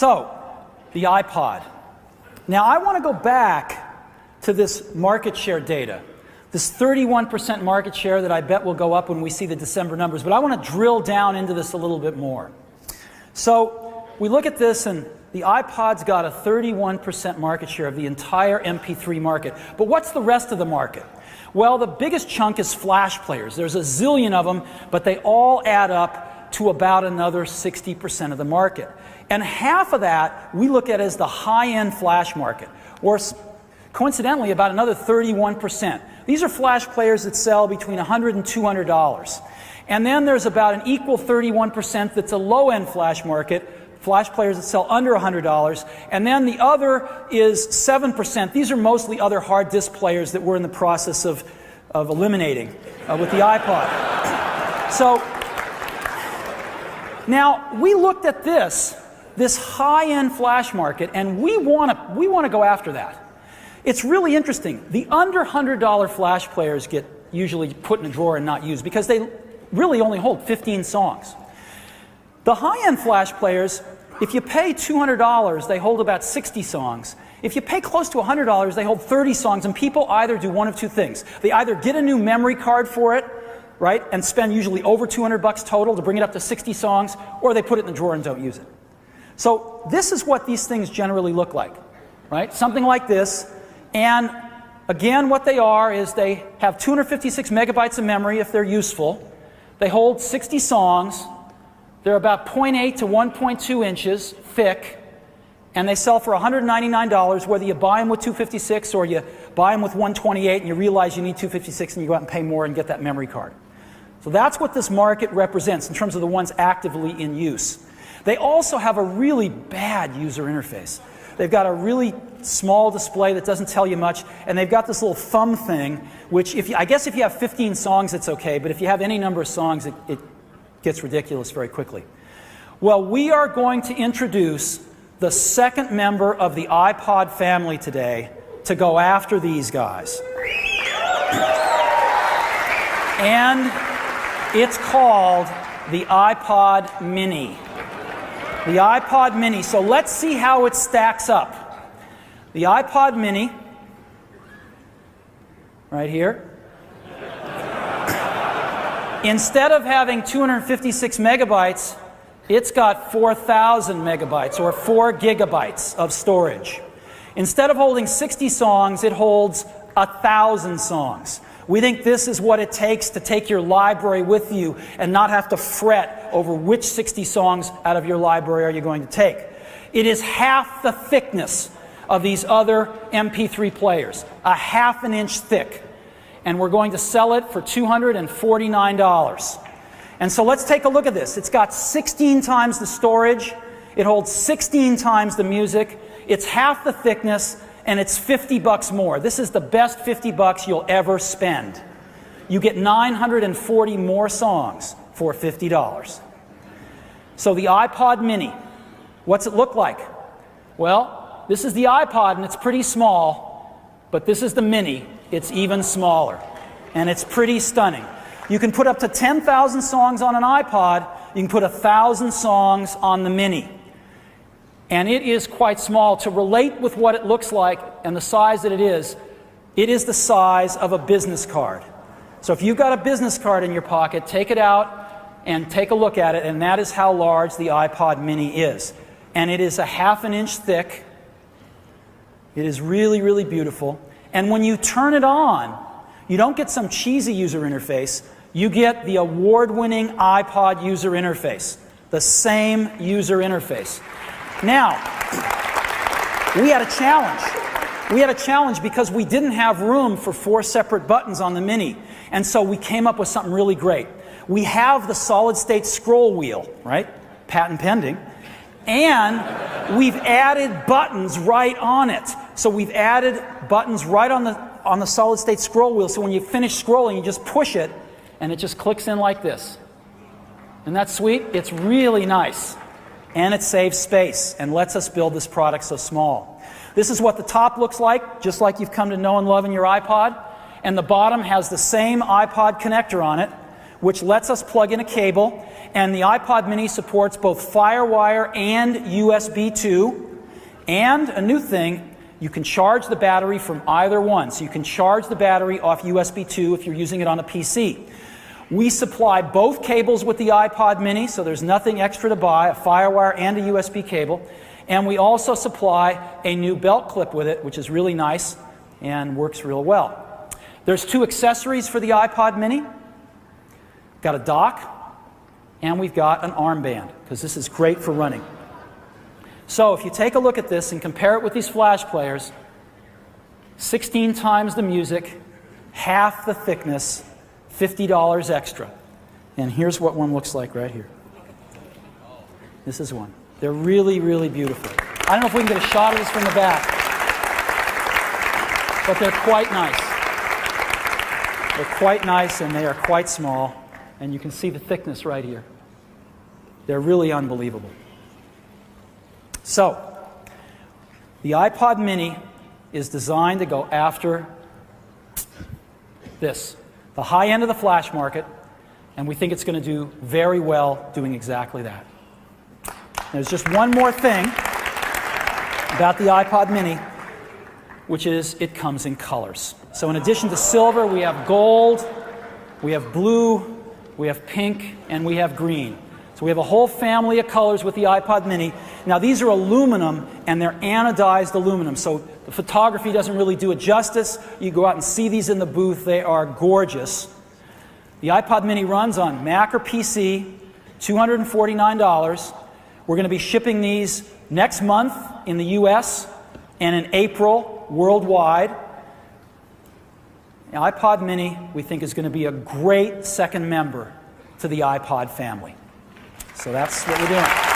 So, the iPod. Now I want to go back to this market share data. This 31% market share that I bet will go up when we see the December numbers, but I want to drill down into this a little bit more. So we look at this, and the iPod's got a 31% market share of the entire MP3 market. But what's the rest of the market? Well, the biggest chunk is flash players. There's a zillion of them, but they all add up to about another 60% of the market. And half of that we look at as the high-end flash market, or coincidentally about another 31%. These are flash players that sell between $100 and $200. And then there's about an equal 31% that's a low-end flash market, flash players that sell under $100. And then the other is 7%. These are mostly other hard disk players that we're in the process of eliminating with the iPod. So now we looked at this high-end flash market, and we want to go after that. It's really interesting. The under $100 flash players get usually put in a drawer and not used because they really only hold 15 songs. The high-end flash players, if you pay $200, they hold about 60 songs. If you pay close to $100, they hold 30 songs, and people either do one of two things. They either get a new memory card for it, right, and spend usually over $200 total to bring it up to 60 songs, or they put it in the drawer and don't use it. So this is what these things generally look like, right? Something like this. And again, what they are is they have 256 megabytes of memory if they're useful. They hold 60 songs. They're about 0.8 to 1.2 inches thick. And they sell for $199, whether you buy them with 256 or you buy them with 128 and you realize you need 256 and you go out and pay more and get that memory card. So that's what this market represents in terms of the ones actively in use. They also have a really bad user interface. They've got a really small display that doesn't tell you much, and they've got this little thumb thing, which I guess if you have 15 songs, it's okay, but if you have any number of songs, it gets ridiculous very quickly. Well, we are going to introduce the second member of the iPod family today to go after these guys. And it's called the iPod Mini. The iPod Mini. So let's see how it stacks up. The iPod Mini, right here, instead of having 256 megabytes, it's got 4,000 megabytes, or 4 gigabytes of storage. Instead of holding 60 songs, it holds 1,000 songs. We think this is what it takes to take your library with you and not have to fret over which 60 songs out of your library are you going to take. It is half the thickness of these other MP3 players, a half an inch thick. And we're going to sell it for $249. And so let's take a look at this. It's got 16 times the storage. It holds 16 times the music. It's half the thickness. And it's $50 more. This is the best $50 you'll ever spend. You get 940 more songs for $50. So the iPod Mini, what's it look like? Well, this is the iPod and it's pretty small, but this is the Mini. It's even smaller, and it's pretty stunning. You can put up to 10,000 songs on an iPod. You can put 1,000 songs on the Mini. And it is quite small. To relate with what it looks like and the size that it is the size of a business card. So if you've got a business card in your pocket, take it out and take a look at it, and that is how large the iPod Mini is. And it is a half an inch thick. It is really, really beautiful. And when you turn it on, you don't get some cheesy user interface. You get the award-winning iPod user interface, the same user interface. Now, we had a challenge. We had a challenge because we didn't have room for 4 separate buttons on the Mini. And so we came up with something really great. We have the solid-state scroll wheel, right? Patent pending. And we've added buttons right on it. So we've added buttons right on the solid-state scroll wheel. So when you finish scrolling, you just push it, and it just clicks in like this. Isn't that sweet? It's really nice. And it saves space and lets us build this product so small. This is what the top looks like, just like you've come to know and love in your iPod. And the bottom has the same iPod connector on it, which lets us plug in a cable, and the iPod mini supports both FireWire and USB 2, and a new thing, you can charge the battery from either one. So you can charge the battery off USB 2 if you're using it on a PC. We supply both cables with the iPod mini, so there's nothing extra to buy, a FireWire and a USB cable. And we also supply a new belt clip with it, which is really nice and works real well. There's 2 accessories for the iPod mini. Got a dock, and we've got an armband, because this is great for running. So if you take a look at this and compare it with these flash players, 16 times the music, half the thickness, $50 extra. And here's what one looks like right here. This is one. They're really, really beautiful. I don't know if we can get a shot of this from the back, but they're quite nice. They're quite nice, and they are quite small. And you can see the thickness right here. They're really unbelievable. So, the iPod mini is designed to go after this, the high end of the flash market, and we think it's going to do very well doing exactly that. There's just one more thing about the iPod mini, which is it comes in colors. So in addition to silver, we have gold, we have blue, we have pink, and we have green. So we have a whole family of colors with the iPod mini. Now these are aluminum, and they're anodized aluminum, so the photography doesn't really do it justice. You go out and see these in the booth. They are gorgeous. The iPod mini runs on Mac or PC, $249. We're going to be shipping these next month in the US and in April worldwide. The iPod mini, we think, is going to be a great second member to the iPod family. So that's what we're doing.